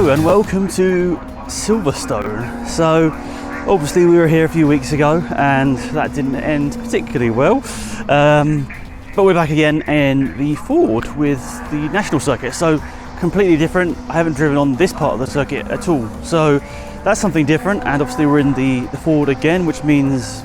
Hello and welcome to Silverstone. So obviously we were here a few weeks ago and that didn't end particularly well, but we're back again in the Ford with the national circuit, so completely different. I haven't driven on this part of the circuit at all, so that's something different. And obviously we're in the Ford again, which means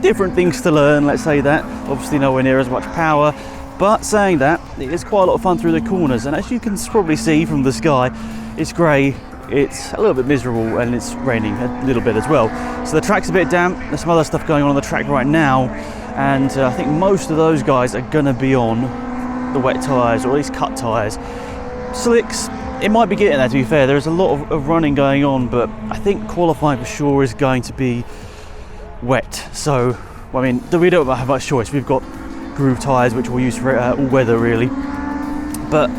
different things to learn, let's say that. Obviously nowhere near as much power, but saying that, it's quite a lot of fun through the corners. And as you can probably see from the sky, it's grey, it's a little bit miserable, and it's raining a little bit as well. So the track's a bit damp. There's some other stuff going on the track right now, and I think most of those guys are going to be on the wet tyres, or at least cut tyres. Slicks, it might be getting there, to be fair. There's a lot of running going on, but I think qualifying for sure is going to be wet. So, well, I mean, we don't have much choice. We've got groove tyres, which we'll use for all weather, really. But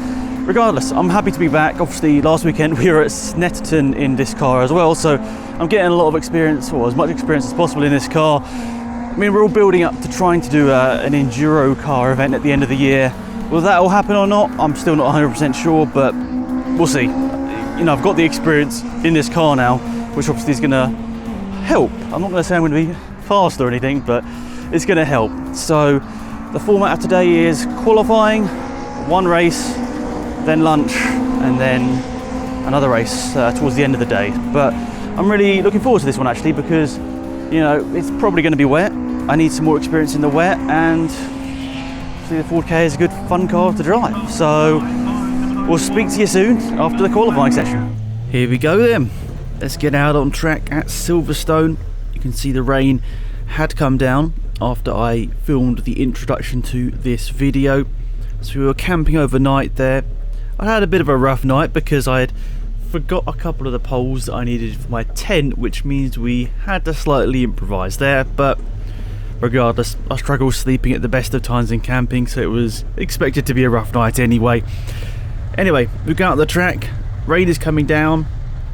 regardless, I'm happy to be back. Obviously, last weekend we were at Snetterton in this car as well, so I'm getting a lot of experience, or as much experience as possible in this car. I mean, we're all building up to trying to do an enduro car event at the end of the year. Will that all happen or not? I'm still not 100% sure, but we'll see. You know, I've got the experience in this car now, which obviously is going to help. I'm not going to say I'm going to be fast or anything, but it's going to help. So the format of today is qualifying, one race, then lunch, and then another race towards the end of the day. But I'm really looking forward to this one, actually, because, you know, it's probably going to be wet. I need some more experience in the wet, and the Ford K is a good fun car to drive. So we'll speak to you soon after the qualifying session. Here we go then. Let's get out on track at Silverstone. You can see the rain had come down after I filmed the introduction to this video. So we were camping overnight there. I had a bit of a rough night because I had forgot a couple of the poles that I needed for my tent, which means we had to slightly improvise there, but regardless, I struggle sleeping at the best of times in camping, so it was expected to be a rough night anyway. Anyway, we go out the track, rain is coming down.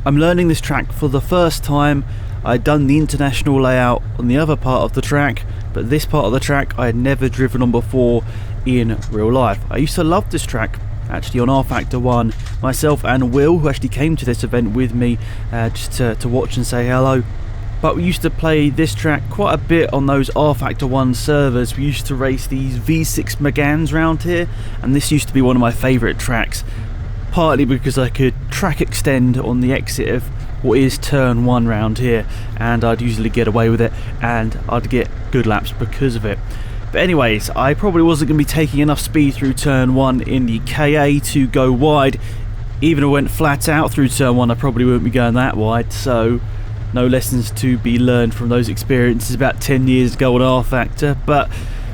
I'm learning this track for the first time. I'd done the international layout on the other part of the track, but this part of the track I had never driven on before in real life. I used to love this track, actually, on R Factor 1. Myself and Will, who actually came to this event with me just to watch and say hello. But we used to play this track quite a bit on those R Factor 1 servers. We used to race these V6 Megans round here, and this used to be one of my favourite tracks, partly because I could track extend on the exit of what is turn 1 round here, and I'd usually get away with it, and I'd get good laps because of it. But anyways, I probably wasn't going to be taking enough speed through turn 1 in the KA to go wide. Even if I went flat out through turn 1, I probably wouldn't be going that wide, so no lessons to be learned from those experiences about 10 years ago on R Factor. But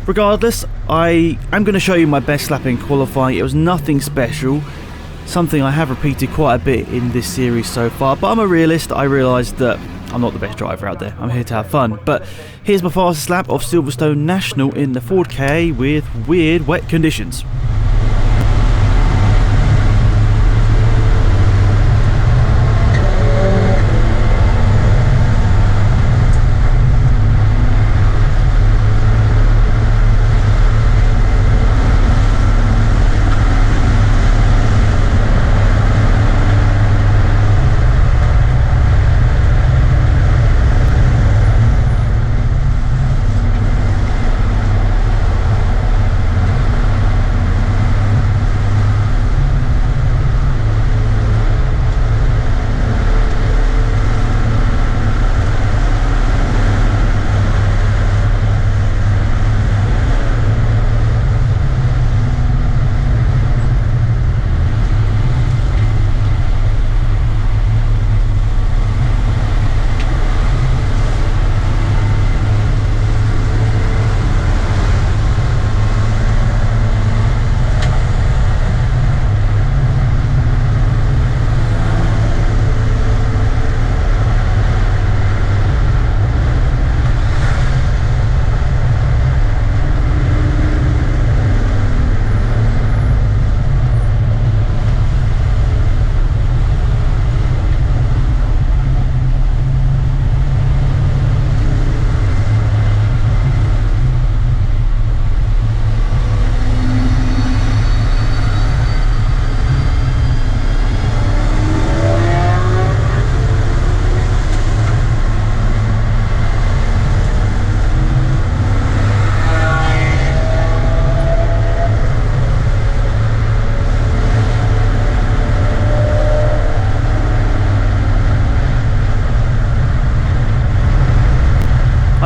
regardless, I am going to show you my best lap in qualifying. It was nothing special, something I have repeated quite a bit in this series so far, but I'm a realist. I realise that I'm not the best driver out there. I'm here to have fun. But here's my fastest lap of Silverstone National in the Ford Ka with weird wet conditions.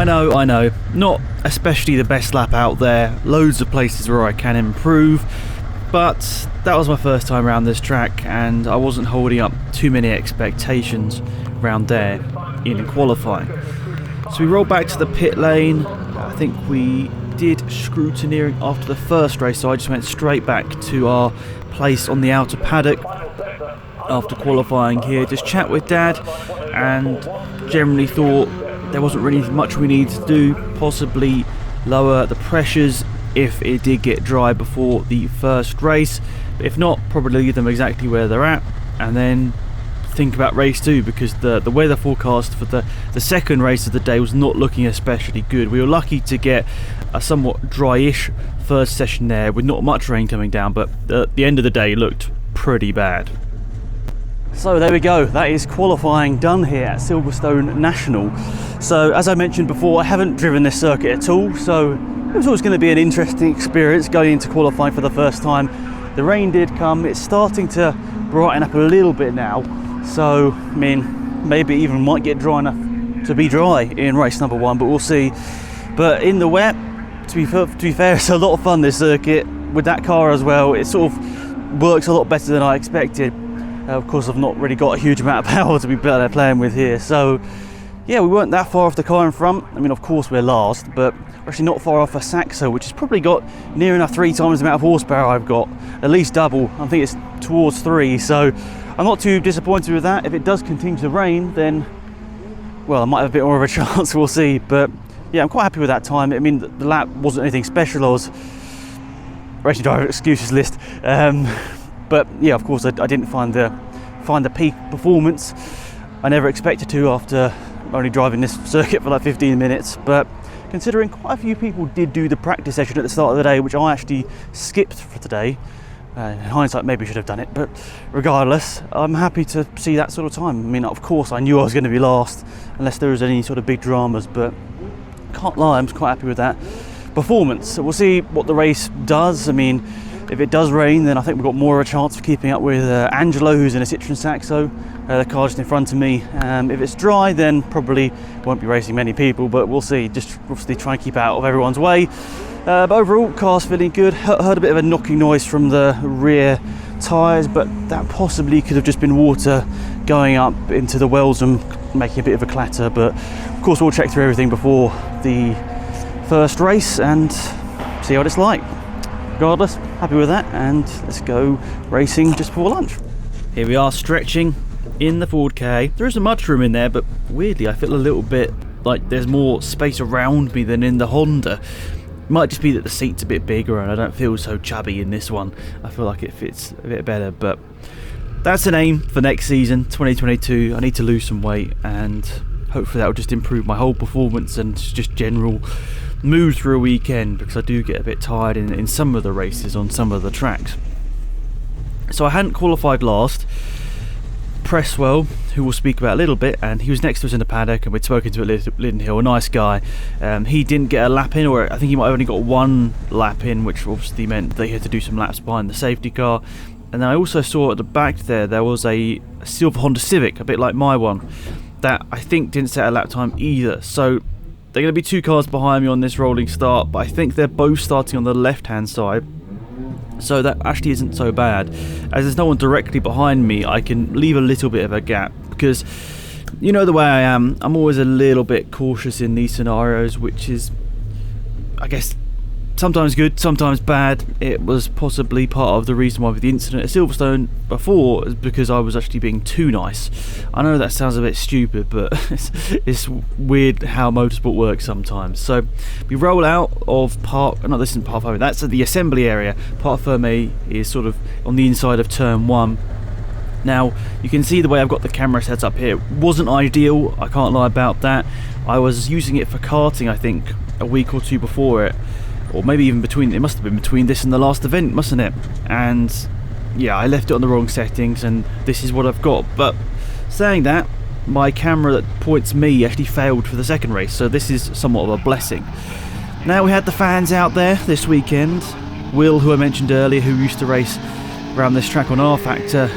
I know, not especially the best lap out there, loads of places where I can improve, but that was my first time around this track and I wasn't holding up too many expectations around there in qualifying. So we rolled back to the pit lane. I think we did scrutineering after the first race, so I just went straight back to our place on the outer paddock after qualifying here, just chat with Dad, and generally thought there wasn't really much we needed to do, possibly lower the pressures if it did get dry before the first race, but if not, probably leave them exactly where they're at and then think about race 2, because the weather forecast for the second race of the day was not looking especially good. We were lucky to get a somewhat dryish first session there with not much rain coming down, but the end of the day looked pretty bad. So there we go, that is qualifying done here at Silverstone National. So as I mentioned before, I haven't driven this circuit at all, so it was always going to be an interesting experience going into qualifying for the first time. The rain did come, it's starting to brighten up a little bit now, so I mean maybe even might get dry enough to be dry in race number 1, but we'll see. But in the wet, to be fair, it's a lot of fun, this circuit with that car as well. It sort of works a lot better than I expected. Of course, I've not really got a huge amount of power to be playing with here, so yeah, we weren't that far off the car in front. I mean, of course we're last, but we're actually not far off a Saxo, which has probably got near enough 3 times the amount of horsepower I've got, at least double. I think it's towards 3, so I'm not too disappointed with that. If it does continue to rain, then, well, I might have a bit more of a chance, we'll see. But yeah, I'm quite happy with that time. I mean, the lap wasn't anything special. I was racing driver excuses list, but yeah, of course I didn't find the peak performance. I never expected to after only driving this circuit for like 15 minutes, but considering quite a few people did do the practice session at the start of the day, which I actually skipped for today. In hindsight, maybe I should have done it, but regardless, I'm happy to see that sort of time. I mean, of course, I knew I was going to be last, unless there was any sort of big dramas, but can't lie, I'm quite happy with that performance. So we'll see what the race does. I mean, if it does rain, then I think we've got more of a chance of keeping up with Angelo, who's in a Citroen Saxo, the car just in front of me. If it's dry, then probably won't be racing many people, but we'll see. Just obviously try and keep out of everyone's way. But overall, car's feeling good. Heard a bit of a knocking noise from the rear tyres, but that possibly could have just been water going up into the wells and making a bit of a clatter. But of course, we'll check through everything before the first race and see what it's like. Regardless, happy with that, and let's go racing just before lunch. Here we are, stretching in the Ford K. There isn't much room in there, but weirdly I feel a little bit like there's more space around me than in the Honda. It might just be that the seat's a bit bigger and I don't feel so chubby in this one. I feel like it fits a bit better, but that's an aim for next season, 2022. I need to lose some weight, and hopefully that will just improve my whole performance and just general mood through a weekend, because I do get a bit tired in some of the races on some of the tracks. So I hadn't qualified last. Presswell, who we'll speak about a little bit, and he was next to us in the paddock and we'd spoken to at Linden Hill, a nice guy. He didn't get a lap in, or I think he might have only got 1 lap in, which obviously meant that he had to do some laps behind the safety car. And then I also saw at the back there was a silver Honda Civic, a bit like my one, that I think didn't set a lap time either. So they're going to be 2 cars behind me on this rolling start, but I think they're both starting on the left hand side, so that actually isn't so bad. As there's no one directly behind me, I can leave a little bit of a gap, because you know the way I am, I'm always a little bit cautious in these scenarios, which is, I guess, sometimes good, sometimes bad. It was possibly part of the reason why with the incident at Silverstone before, is because I was actually being too nice. I know that sounds a bit stupid, but it's weird how motorsport works sometimes. So we roll out of this isn't Parc Fermé, that's the assembly area. Parc Fermé is sort of on the inside of turn 1. Now you can see the way I've got the camera set up here. It wasn't ideal, I can't lie about that. I was using it for karting, I think, a week or 2 before it, or maybe even between. It must have been between this and the last event, mustn't it? And yeah, I left it on the wrong settings, and this is what I've got. But saying that, my camera that points me actually failed for the second race, so this is somewhat of a blessing. Now we had the fans out there this weekend. Will, who I mentioned earlier, who used to race around this track on R Factor,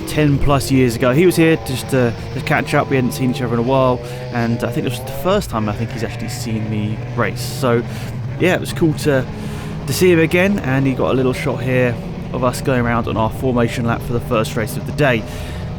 10 plus years ago. He was here just to catch up. We hadn't seen each other in a while, and I think this was the first time I think he's actually seen me race. So yeah, it was cool to see him again, and he got a little shot here of us going around on our formation lap for the first race of the day.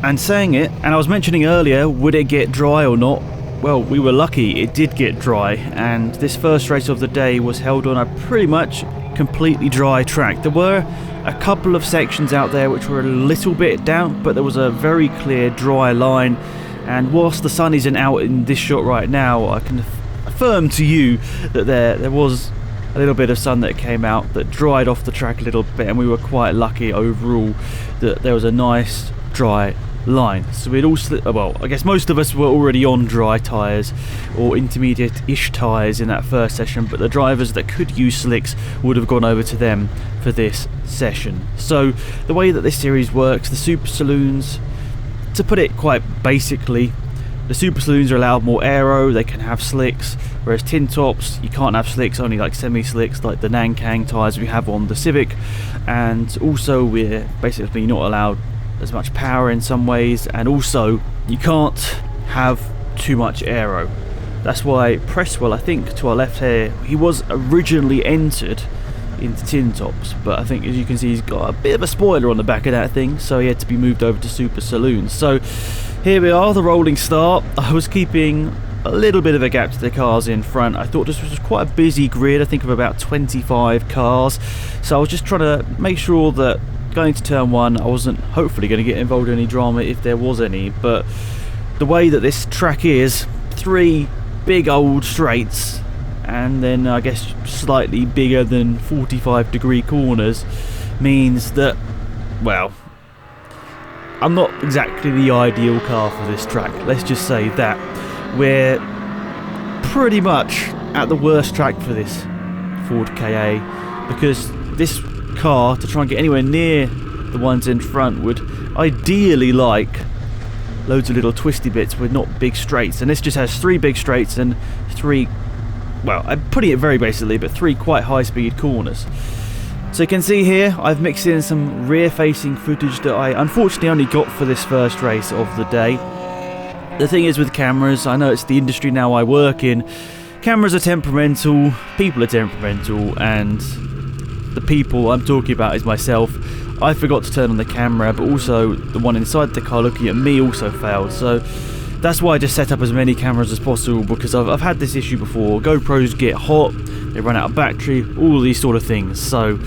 And saying it, and I was mentioning earlier, would it get dry or not? Well, we were lucky, it did get dry, and this first race of the day was held on a pretty much completely dry track. There were a couple of sections out there which were a little bit damp, but there was a very clear dry line, and whilst the sun isn't out in this shot right now, I can affirm to you that there was a little bit of sun that came out that dried off the track a little bit, and we were quite lucky overall that there was a nice dry line. So we'd all well, I guess most of us were already on dry tyres or intermediate-ish tyres in that first session, but the drivers that could use slicks would have gone over to them for this session. So the way that this series works, the Super Saloons, to put it quite basically, the Super Saloons are allowed more aero, they can have slicks, whereas tin tops, you can't have slicks, only like semi-slicks like the Nankang tyres we have on the Civic, and also we're basically not allowed as much power in some ways, and also you can't have too much aero. That's why Presswell, I think to our left here, he was originally entered into tin tops, but I think as you can see he's got a bit of a spoiler on the back of that thing, so he had to be moved over to Super Saloons. So here we are, the rolling start. I was keeping a little bit of a gap to the cars in front. I thought this was quite a busy grid, I think of about 25 cars, so I was just trying to make sure that going to turn one, I wasn't hopefully going to get involved in any drama if there was any. But the way that this track is, 3 big old straights, and then I guess slightly bigger than 45-degree corners, means that, well, I'm not exactly the ideal car for this track. Let's just say that we're pretty much at the worst track for this Ford KA, because this car, to try and get anywhere near the ones in front, would ideally like loads of little twisty bits with not big straights, and this just has 3 big straights and 3, well, I'm putting it very basically, but 3 quite high speed corners. So you can see here I've mixed in some rear facing footage that I unfortunately only got for this first race of the day. The thing is with cameras, I know it's the industry now I work in, cameras are temperamental, people are temperamental, and the people I'm talking about is myself. I forgot to turn on the camera, but also the one inside the car looking at me also failed. So that's why I just set up as many cameras as possible, because I've had this issue before. GoPros get hot, they run out of battery, all these sort of things. So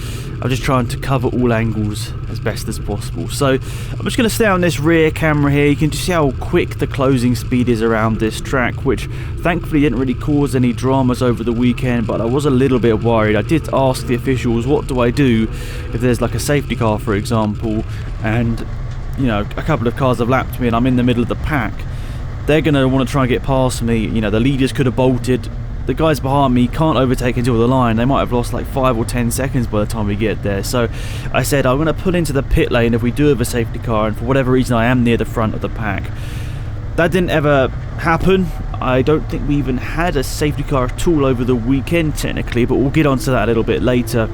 I'm just trying to cover all angles as best as possible. So I'm just going to stay on this rear camera here. You can just see how quick the closing speed is around this track, which thankfully didn't really cause any dramas over the weekend, but I was a little bit worried. I did ask the officials, what do I do if there's like a safety car, for example, and you know, a couple of cars have lapped me and I'm in the middle of the pack. They're going to want to try and get past me. You know, the leaders could have bolted. The guys behind me can't overtake until the line. They might have lost like 5 or 10 seconds by the time we get there. So I said I'm going to pull into the pit lane if we do have a safety car, and for whatever reason I am near the front of the pack. That didn't ever happen. I don't think we even had a safety car at all over the weekend technically, but we'll get onto that a little bit later.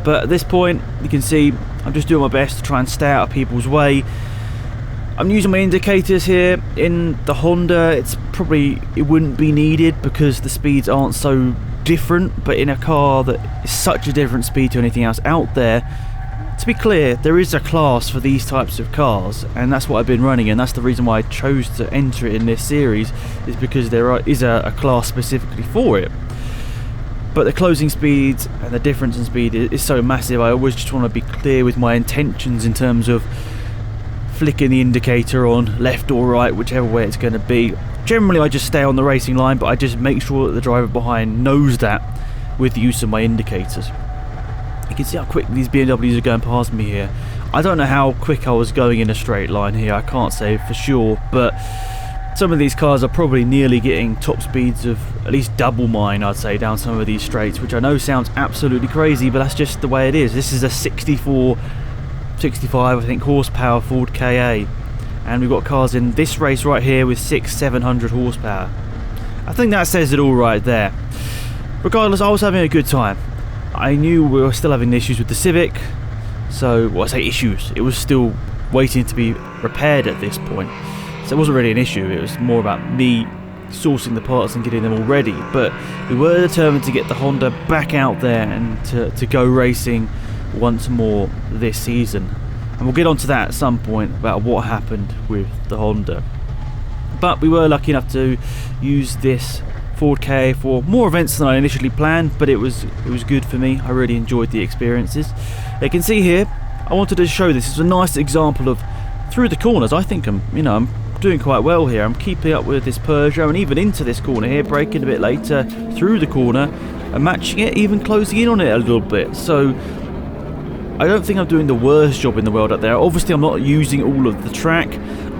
But at this point you can see I'm just doing my best to try and stay out of people's way. I'm using my indicators here. In the Honda it wouldn't be needed because the speeds aren't so different, but in a car that is such a different speed to anything else out there, to be clear, there is a class for these types of cars, and that's what I've been running, and that's the reason why I chose to enter it in this series, is because there is a class specifically for it. But the closing speeds and the difference in speed is so massive. I always just want to be clear with my intentions in terms of flicking the indicator on left or right, whichever way it's going to be. Generally I just stay on the racing line, but I just make sure that the driver behind knows that with the use of my indicators. You can see how quick these BMWs are going past me here. I don't know how quick I was going in a straight line here, I can't say for sure, but some of these cars are probably nearly getting top speeds of at least double mine, I'd say, down some of these straights, which I know sounds absolutely crazy, but that's just the way it is. This is a 65 I think horsepower Ford KA, and we've got cars in this race right here with 600-700 horsepower. I think that says it all right there. Regardless, I was having a good time. I knew we were still having issues with the Civic, so, well, I say issues, it was still waiting to be repaired at this point. So it wasn't really an issue, it was more about me sourcing the parts and getting them all ready. But we were determined to get the Honda back out there and to go racing once more this season. And we'll get onto that at some point about what happened with the Honda. But we were lucky enough to use this Ford Ka for more events than I initially planned, but it was good for me. I really enjoyed the experiences. You can see here, I wanted to show this. It's a nice example of through the corners. I think I'm doing quite well here. I'm keeping up with this Peugeot, and even into this corner here, braking a bit later through the corner and matching it, even closing in on it a little bit. So I don't think I'm doing the worst job in the world out there. Obviously I'm not using all of the track.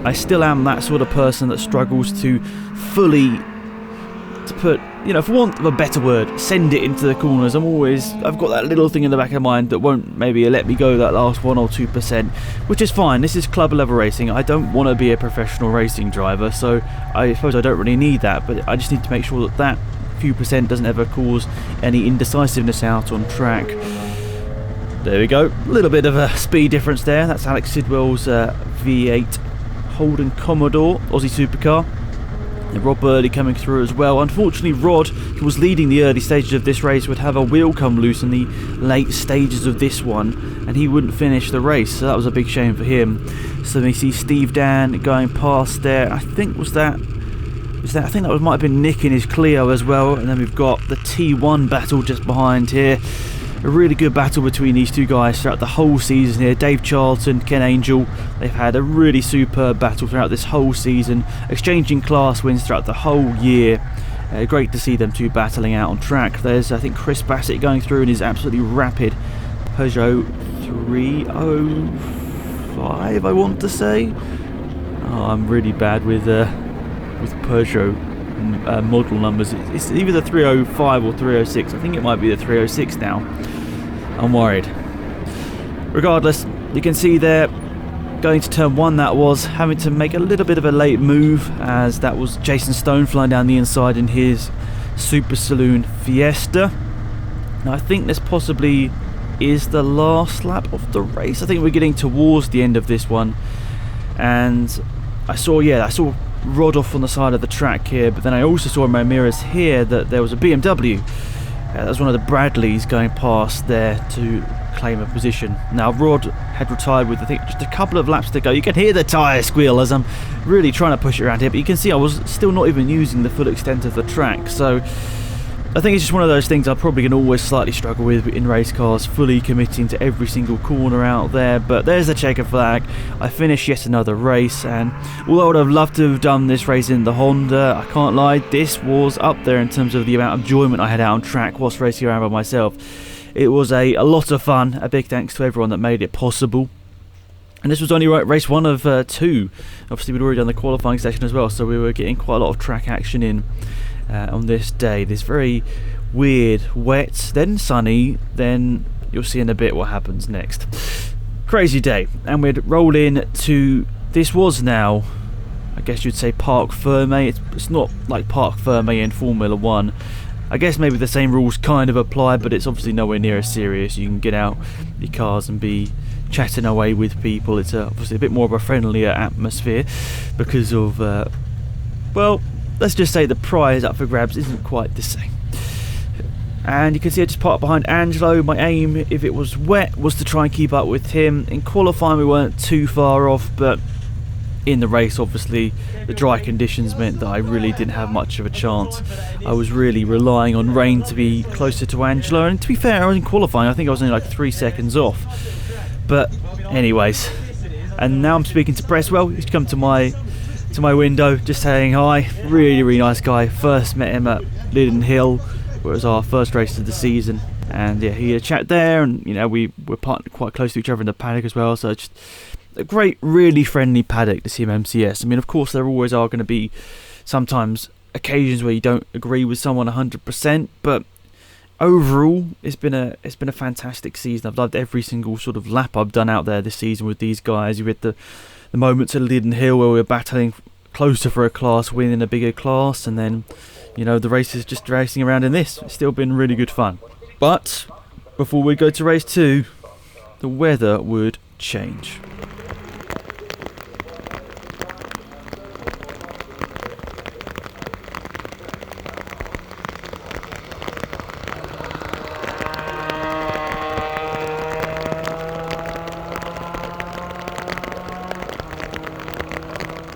I still am that sort of person that struggles to fully, to put, for want of a better word, send it into the corners. I've got that little thing in the back of my mind that won't maybe let me go that last 1 or 2%, which is fine. This is club level racing. I don't want to be a professional racing driver, so I suppose I don't really need that, but I just need to make sure that few percent doesn't ever cause any indecisiveness out on track. There we go, a little bit of a speed difference there. That's Alex Sidwell's V8 Holden Commodore Aussie supercar. And Rod Burley coming through as well. Unfortunately, Rod, who was leading the early stages of this race, would have a wheel come loose in the late stages of this one, and he wouldn't finish the race, so that was a big shame for him. So we see Steve Dan going past there. I think that might have been Nick in his Clio as well. And then we've got the T1 battle just behind here. A really good battle between these two guys throughout the whole season here. Dave Charlton, Ken Angel, they've had a really superb battle throughout this whole season, exchanging class wins throughout the whole year. Great to see them two battling out on track. There's, I think, Chris Bassett going through in his absolutely rapid Peugeot 305, I want to say. Oh, I'm really bad with Peugeot model numbers. It's either the 305 or 306. I think it might be the 306 now. I'm worried. Regardless, you can see there, going to turn 1, that was having to make a little bit of a late move, as that was Jason Stone flying down the inside in his Super Saloon Fiesta. Now I think this possibly is the last lap of the race. I think we're getting towards the end of this one, and I saw Rod off on the side of the track here, but then I also saw in my mirrors here that there was a BMW. That was one of the Bradleys going past there to claim a position. Now Rod had retired with, I think, just a couple of laps to go. You can hear the tyre squeal as I'm really trying to push it around here, but you can see I was still not even using the full extent of the track. So I think it's just one of those things I probably can always slightly struggle with in race cars, fully committing to every single corner out there. But there's the checker flag. I finished yet another race, and although I would have loved to have done this race in the Honda, I can't lie, this was up there in terms of the amount of enjoyment I had out on track whilst racing around by myself. It was a lot of fun. A big thanks to everyone that made it possible. And this was only race 1 of 2. Obviously we'd already done the qualifying session as well, so we were getting quite a lot of track action in on this day. This very weird, wet, then sunny, then you'll see in a bit what happens next. Crazy day, and we'd roll in to, this was now, I guess you'd say, Parc Ferme. It's not like Parc Ferme in Formula 1. I guess maybe the same rules kind of apply, but it's obviously nowhere near as serious. You can get out your cars and be chatting away with people. It's obviously a bit more of a friendlier atmosphere because of, well, let's just say the prize up for grabs isn't quite the same. And you can see I just parked behind Angelo. My aim, if it was wet, was to try and keep up with him. In qualifying we weren't too far off, but in the race obviously the dry conditions meant that I really didn't have much of a chance. I was really relying on rain to be closer to Angelo, and to be fair, I was in qualifying, I think I was only like 3 seconds off. But anyways, and now I'm speaking to Presswell. He's come to my window, just saying hi. Really nice guy. First met him at Linden Hill, where it was our first race of the season, and yeah, he had a chat there, and we were partnered quite close to each other in the paddock as well. So just a great, really friendly paddock, the CMMCS. I mean, of course there always are going to be sometimes occasions where you don't agree with someone 100%, but overall it's been a fantastic season. I've loved every single sort of lap I've done out there this season with these guys. You had the moments at Linden Hill where we were battling closer for a class win in a bigger class, and then the races just racing around in this. It's still been really good fun. But before we go to race 2, the weather would change.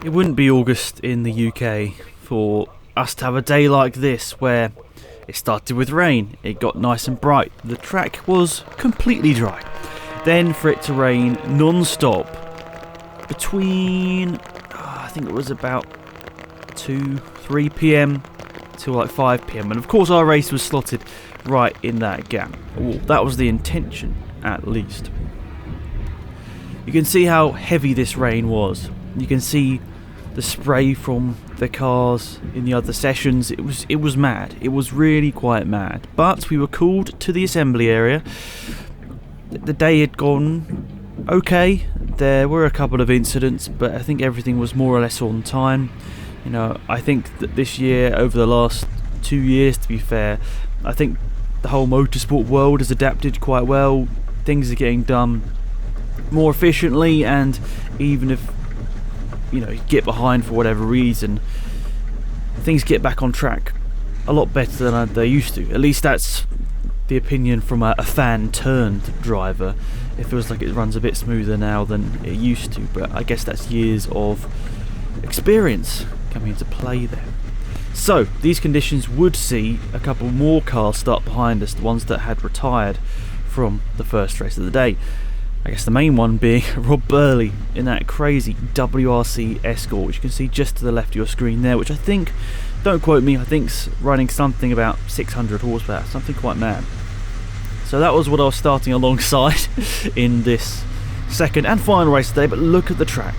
It wouldn't be August in the UK for us to have a day like this where it started with rain, it got nice and bright, the track was completely dry. Then for it to rain non-stop between, I think it was about 2-3 p.m. till like 5 p.m. and of course our race was slotted right in that gap. Well, that was the intention, at least. You can see how heavy this rain was. You can see the spray from the cars in the other sessions. It was mad. It was really quite mad. But we were called to the assembly area. The day had gone okay. There were a couple of incidents, but I think everything was more or less on time. You know, I think that this year, over the last 2 years, to be fair, I think the whole motorsport world has adapted quite well. Things are getting done more efficiently, and even if you get behind for whatever reason, things get back on track a lot better than they used to. At least that's the opinion from a fan turned driver. It feels like it runs a bit smoother now than it used to, but I guess that's years of experience coming into play there. So these conditions would see a couple more cars start behind us, the ones that had retired from the first race of the day. I guess the main one being Rob Burley in that crazy WRC Escort, which you can see just to the left of your screen there, which I think, don't quote me, I think's running something about 600 horsepower, something quite mad. So that was what I was starting alongside in this second and final race today, but look at the track.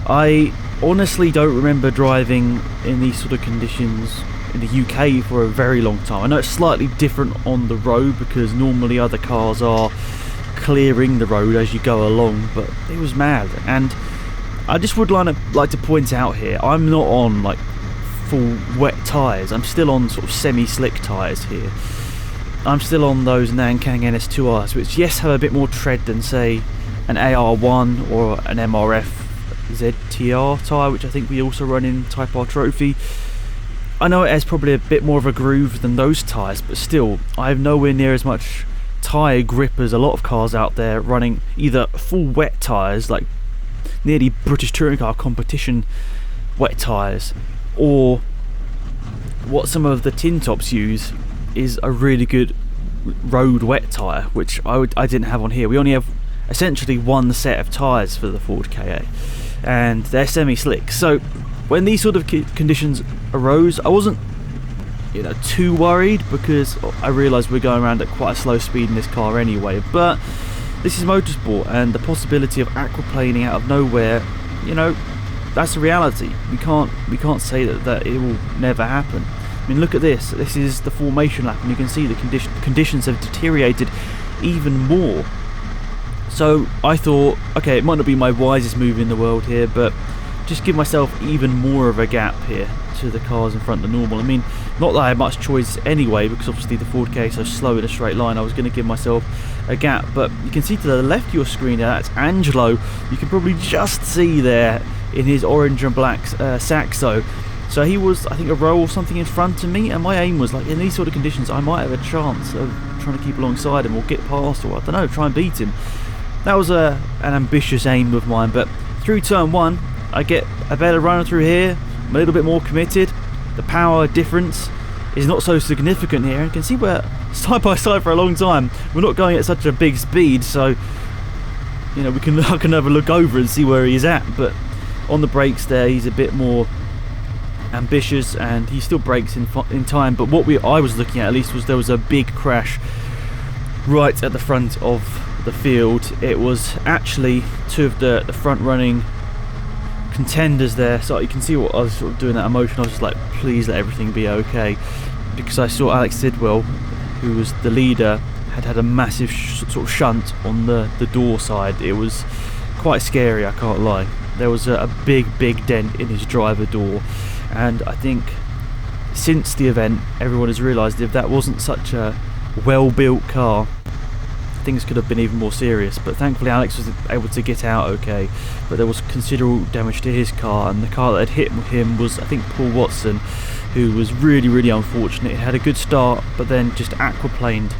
I honestly don't remember driving in these sort of conditions in the UK for a very long time. I know it's slightly different on the road because normally other cars are clearing the road as you go along, but it was mad. And I just would like to point out here, I'm not on like full wet tyres. I'm still on sort of semi-slick tyres here. I'm still on those Nankang NS2Rs, which yes have a bit more tread than say an AR1 or an MRF ZTR tyre, which I think we also run in Type R Trophy. I know it has probably a bit more of a groove than those tyres, but still I have nowhere near as much tyre grip as a lot of cars out there running either full wet tyres like nearly British touring car competition wet tyres, or what some of the tin tops use is a really good road wet tyre, which I didn't have on here. We only have essentially one set of tyres for the Ford KA and they're semi-slick. So when these sort of conditions arose, I wasn't too worried because I realised we're going around at quite a slow speed in this car anyway. But this is motorsport, and the possibility of aquaplaning out of nowhere, that's a reality. We can't say that it will never happen. I mean, look at this. This is the formation lap, and you can see the conditions have deteriorated even more. So I thought, okay, it might not be my wisest move in the world here, but just give myself even more of a gap here to the cars in front than normal. I mean, not that I had much choice anyway, because obviously the Ford K is so slow in a straight line. I was going to give myself a gap, but you can see to the left of your screen there, that's Angelo. You can probably just see there in his orange and black Saxo. So he was, I think, a row or something in front of me, and my aim was like, in these sort of conditions I might have a chance of trying to keep alongside him or get past, or I don't know, try and beat him. That was an ambitious aim of mine, but through turn one I get a better run through here. I'm a little bit more committed. The power difference is not so significant here. You can see we're side by side for a long time. We're not going at such a big speed, so I can have a look over and see where he's at. But on the brakes there, he's a bit more ambitious, and he still brakes in time. But what I was looking at least was there was a big crash right at the front of the field. It was actually two of the front running contenders there, so you can see what I was sort of doing that emotion. I was just like, please let everything be okay, because I saw Alex Sidwell, who was the leader, had a massive sort of shunt on the door side. It was quite scary, I can't lie. There was a big dent in his driver door, and I think since the event everyone has realised if that wasn't such a well built car, things could have been even more serious. But thankfully Alex was able to get out okay, but there was considerable damage to his car, and the car that had hit him was, I think, Paul Watson, who was really unfortunate. He had a good start, but then just aquaplaned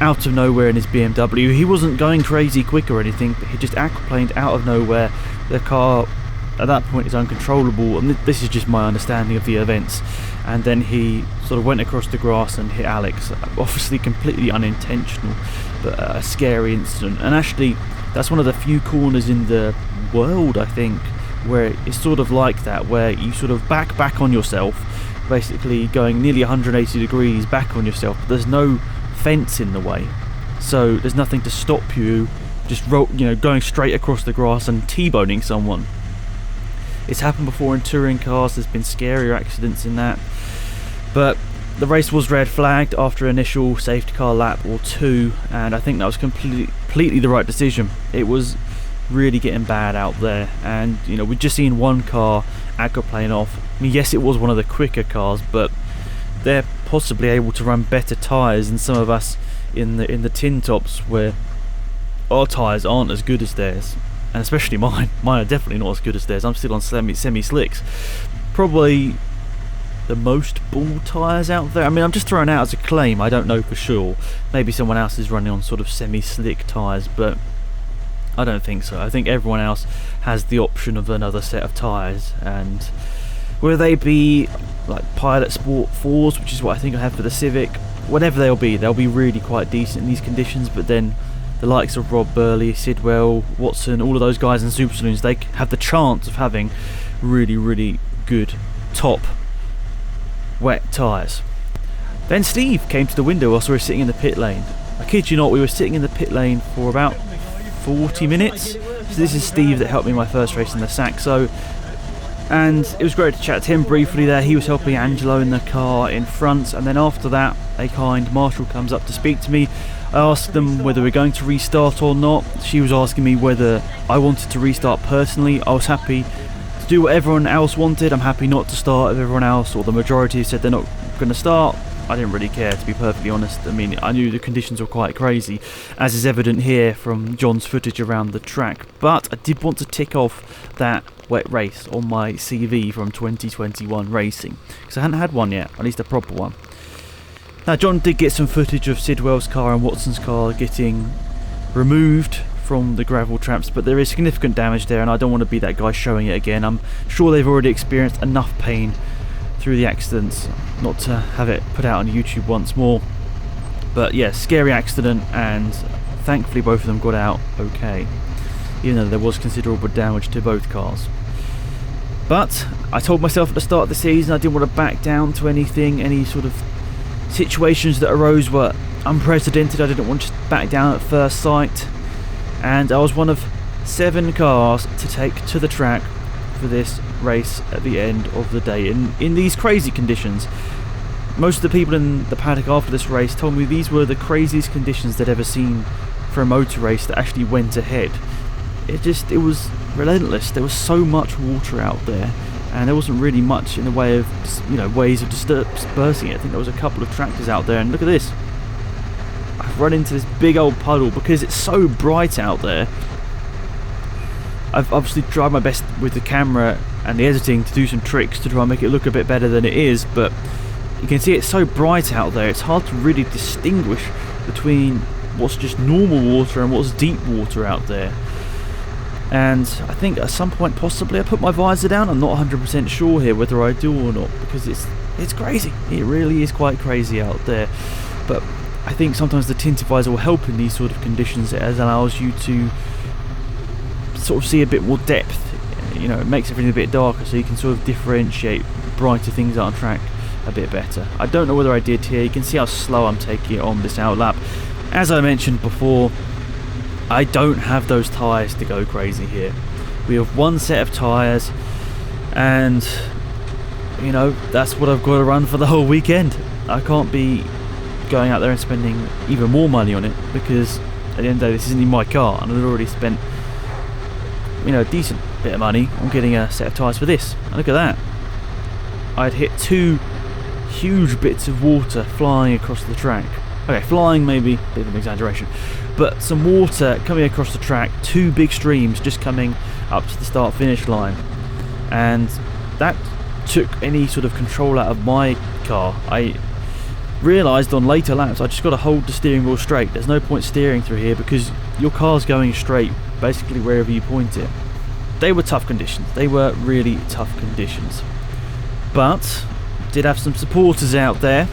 out of nowhere in his BMW. He wasn't going crazy quick or anything, but he just aquaplaned out of nowhere. The car at that point it's uncontrollable, and this is just my understanding of the events. And then he sort of went across the grass and hit Alex, obviously completely unintentional, but a scary incident. And actually that's one of the few corners in the world, I think, where it's sort of like that, where you sort of back on yourself, basically going nearly 180 degrees back on yourself, but there's no fence in the way, so there's nothing to stop you just going straight across the grass and T-boning someone. It's happened before in touring cars, there's been scarier accidents in that, but the race was red flagged after initial safety car lap or two, and I think that was completely the right decision. It was really getting bad out there, and we'd just seen one car aquaplane off. I mean, yes, it was one of the quicker cars, but they're possibly able to run better tyres than some of us in the tin tops, where our tyres aren't as good as theirs, and especially mine are definitely not as good as theirs. I'm still on semi slicks, probably the most ball tyres out there. I mean, I'm just throwing out as a claim, I don't know for sure. Maybe someone else is running on sort of semi slick tyres, but I don't think so. I think everyone else has the option of another set of tyres, and whether they be like Pilot Sport 4s, which is what I think I have for the Civic, whatever they'll be really quite decent in these conditions. But then the likes of Rob Burley, Sidwell, Watson, all of those guys in Super Saloons, they have the chance of having really good top wet tyres. Then Steve came to the window whilst we were sitting in the pit lane. I kid you not, we were sitting in the pit lane for about 40 minutes. So this is Steve that helped me my first race in the Saxo, and it was great to chat to him briefly there. He was helping Angelo in the car in front, and then after that a kind marshal comes up to speak to me. I asked them whether we're going to restart or not. She was asking me whether I wanted to restart personally. I was happy to do what everyone else wanted. I'm happy not to start if everyone else, or the majority, said they're not going to start. I didn't really care, to be perfectly honest. I mean, I knew the conditions were quite crazy, as is evident here from John's footage around the track, but I did want to tick off that wet race on my CV from 2021 racing, because I hadn't had one yet, at least a proper one. Now, John did get some footage of Sidwell's car and Watson's car getting removed from the gravel traps, but there is significant damage there, and I don't want to be that guy showing it again. I'm sure they've already experienced enough pain through the accidents not to have it put out on YouTube once more. But yeah, scary accident, and thankfully both of them got out okay, even though there was considerable damage to both cars. But I told myself at the start of the season I didn't want to back down to anything. Any sort of situations that arose were unprecedented. I didn't want to back down at first sight, and I was one of 7 cars to take to the track for this race at the end of the day in these crazy conditions. Most of the people in the paddock after this race told me these were the craziest conditions they'd ever seen for a motor race that actually went ahead. It was relentless. There was so much water out there, and there wasn't really much in the way of ways of dispersing it. I think there was a couple of tractors out there, and look at this. I've run into this big old puddle because it's so bright out there. I've obviously tried my best with the camera and the editing to do some tricks to try and make it look a bit better than it is, but you can see it's so bright out there, it's hard to really distinguish between what's just normal water and what's deep water out there. And I think at some point possibly I put my visor down. I'm not 100% sure here whether I do or not, because it's crazy. It really is quite crazy out there. But I think sometimes the tinted visor will help in these sort of conditions, as it allows you to sort of see a bit more depth. It makes everything a bit darker, so you can sort of differentiate brighter things out on track a bit better. I don't know whether I did here. You can see how slow I'm taking it on this outlap. As I mentioned before, I don't have those tyres to go crazy here. We have one set of tyres, and that's what I've got to run for the whole weekend. I can't be going out there and spending even more money on it, because at the end of the day this isn't even my car, and I've already spent a decent bit of money on getting a set of tyres for this. And look at that. I'd hit 2 huge bits of water flying across the track. Okay, flying maybe a bit of an exaggeration, but some water coming across the track, 2 big streams just coming up to the start finish line, and that took any sort of control out of my car. I realised on later laps I just got to hold the steering wheel straight. There's no point steering through here because your car's going straight basically wherever you point it. they were tough conditions. They were really tough conditions. But did have some supporters out there.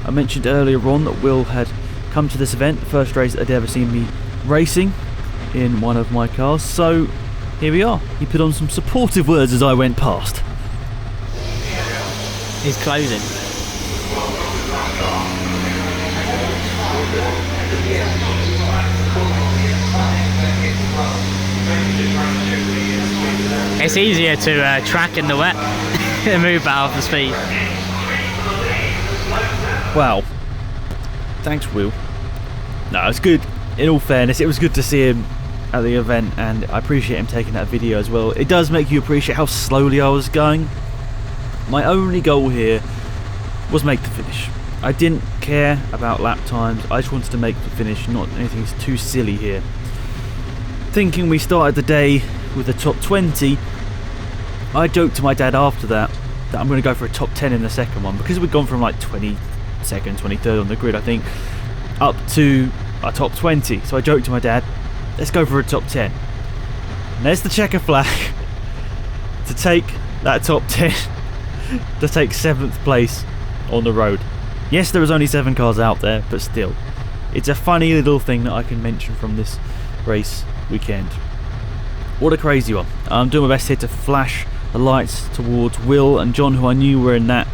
I mentioned earlier on that Will had come to this event, the first race that had ever seen me racing in one of my cars. So here we are. He put on some supportive words as I went past. He's closing. It's easier to track in the wet and move at half the speed. Wow. Thanks, Will. No, it's good. In all fairness, it was good to see him at the event, and I appreciate him taking that video as well. It does make you appreciate how slowly I was going. My only goal here was make the finish. I didn't care about lap times. I just wanted to make the finish, not anything too silly here. Thinking we started the day with the top 20, I joked to my dad after that I'm going to go for a top 10 in the second one, because we'd gone from like 22nd, 23rd on the grid, I think, up to a top 20. So I joked to my dad, let's go for a top 10. And there's the checker flag to take that top 10, to take 7th place on the road. Yes, there was only 7 cars out there, but still, it's a funny little thing that I can mention from this race weekend. What a crazy one. I'm doing my best here to flash the lights towards Will and John, who I knew were in that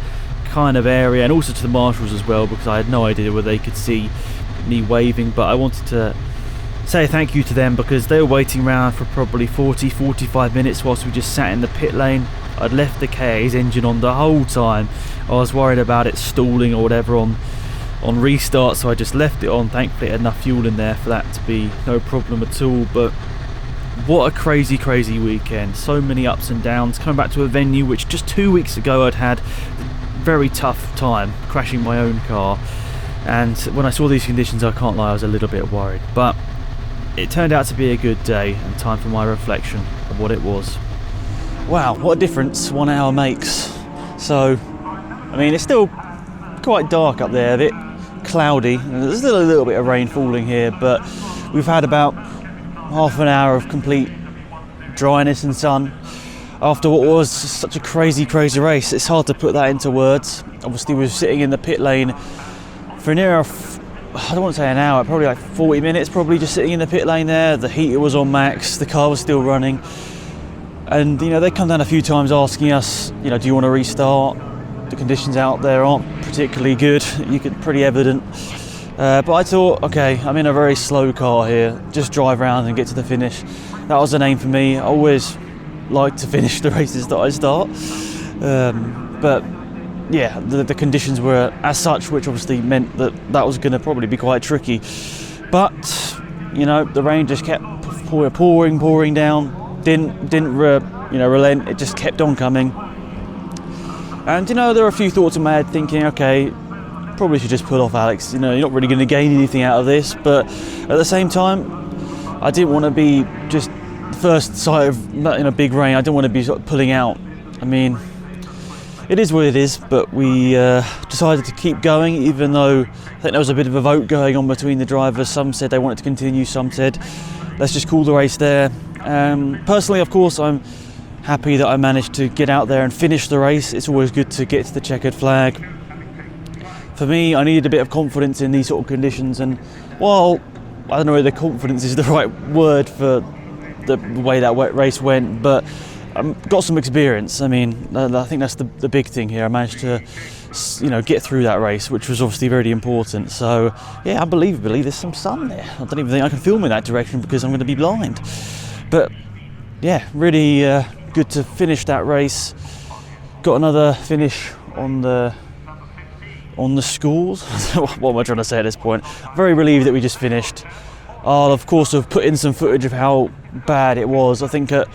kind of area, and also to the marshals as well, because I had no idea whether they could see me waving. But I wanted to say thank you to them, because they were waiting around for probably 40-45 minutes whilst we just sat in the pit lane. I'd left the KA's engine on the whole time. I was worried about it stalling or whatever on restart, so I just left it on. Thankfully it had enough fuel in there for that to be no problem at all. But what a crazy weekend. So many ups and downs. Coming back to a venue which just 2 weeks ago I'd had a very tough time crashing my own car, and when I saw these conditions, I can't lie, I was a little bit worried. But it turned out to be a good day, and time for my reflection of what it was. Wow, what a difference 1 hour makes. So, I mean, it's still quite dark up there, a bit cloudy, and there's still a little bit of rain falling here, but we've had about half an hour of complete dryness and sun after what was such a crazy race. It's hard to put that into words. Obviously, we were sitting in the pit lane for near, I don't want to say an hour, probably like 40 minutes, probably just sitting in the pit lane there. The heater was on max, the car was still running. And, you know, they come down a few times asking us, you know, do you want to restart? The conditions out there aren't particularly good. Pretty evident. But I thought, okay, I'm in a very slow car here. Just drive around and get to the finish. That was an aim for me. I always like to finish the races that I start. But yeah, the conditions were as such, which obviously meant that was going to probably be quite tricky. But, you know, the rain just kept pouring down. Didn't relent. It just kept on coming. And, you know, there were a few thoughts in my head thinking, okay, probably should just pull off, Alex. You know, you're not really going to gain anything out of this. But at the same time, I didn't want to be just first sight of, in a big rain. I didn't want to be sort of pulling out. I mean, it is what it is. But we decided to keep going, even though I think there was a bit of a vote going on between the drivers. Some said they wanted to continue. Some said, let's just call the race there. Personally, of course, I'm happy that I managed to get out there and finish the race. It's always good to get to the checkered flag. For me, I needed a bit of confidence in these sort of conditions, and while I don't know whether confidence is the right word for the way that race went, but got some experience. I mean, I think that's the big thing here. I managed to, you know, get through that race, which was obviously very important. So yeah, unbelievably, there's some sun there. I don't even think I can film in that direction because I'm going to be blind. But yeah, really good to finish that race. Got another finish on the schools. What am I trying to say at this point? Very relieved that we just finished. I'll of course have put in some footage of how bad it was. I think at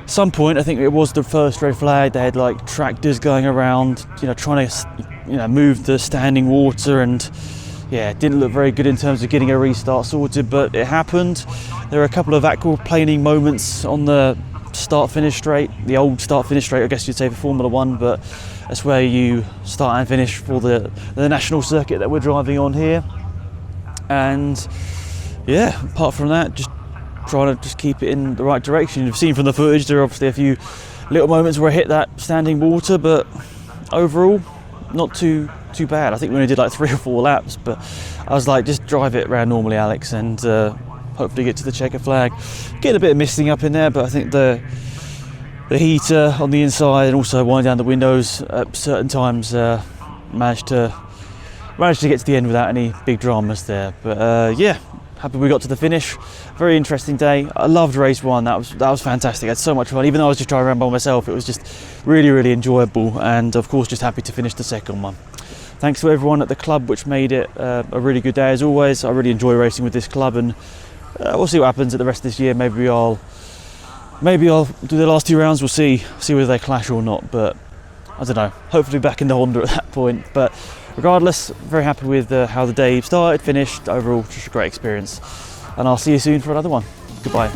some point, I think it was the first red flag, they had like tractors going around, you know, trying to, you know, move the standing water, and yeah, it didn't look very good in terms of getting a restart sorted, but it happened. There were a couple of aquaplaning moments on the start-finish straight, the old start-finish straight, I guess you'd say, for Formula One, but that's where you start and finish for the national circuit that we're driving on here. And yeah, apart from that, just trying to just keep it in the right direction. You've seen from the footage there are obviously a few little moments where I hit that standing water, but overall not too bad. I think we only did like 3 or 4 laps, but I was like, just drive it around normally, Alex, and hopefully get to the checker flag. Getting a bit of misting up in there, but I think the heater on the inside and also winding down the windows at certain times managed to get to the end without any big dramas there. But yeah, happy we got to the finish. Very interesting day. I loved race 1. That was fantastic. I had so much fun. Even though I was just driving around by myself, it was just really enjoyable, and of course just happy to finish the second one. Thanks to everyone at the club which made it a really good day as always. I really enjoy racing with this club, and we'll see what happens at the rest of this year. Maybe I'll do the last 2 rounds. We'll see whether they clash or not, but I don't know. Hopefully back in the Honda at that point. But regardless, very happy with how the day started, finished. Overall, just a great experience. And I'll see you soon for another one. Goodbye.